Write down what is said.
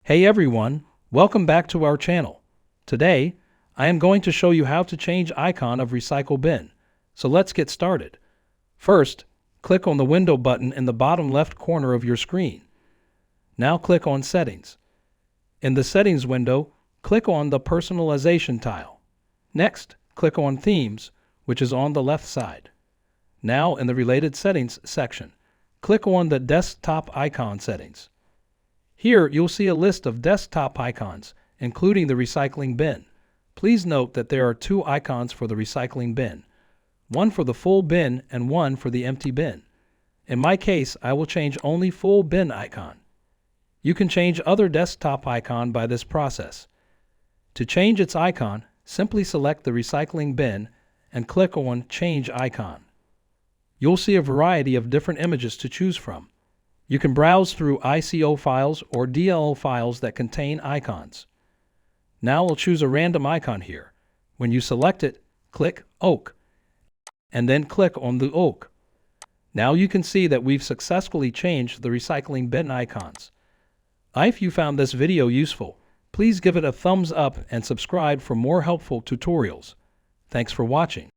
Hey everyone, welcome back to our channel. Today, I am going to show you how to change icon of recycle bin. So let's get started. First, click on the window button in the bottom left corner of your screen. Now click on Settings. In the Settings window, click on the Personalization tile. Next, click on Themes, which is on the left side. Now in the Related Settings section, click on the Desktop Icon settings. Here you'll see a list of desktop icons, including the recycling bin. Please note that there are two icons for the recycling bin, one for the full bin and one for the empty bin. In my case, I will change only full bin icon. You can change other desktop icon by this process. To change its icon, simply select the recycling bin and click on Change Icon. You'll see a variety of different images to choose from. You can browse through ICO files or DLL files that contain icons. Now I'll choose a random icon here. When you select it, click Oak, and then click on the oak. Now you can see that we've successfully changed the recycling bin icons. If you found this video useful, please give it a thumbs up and subscribe for more helpful tutorials. Thanks for watching.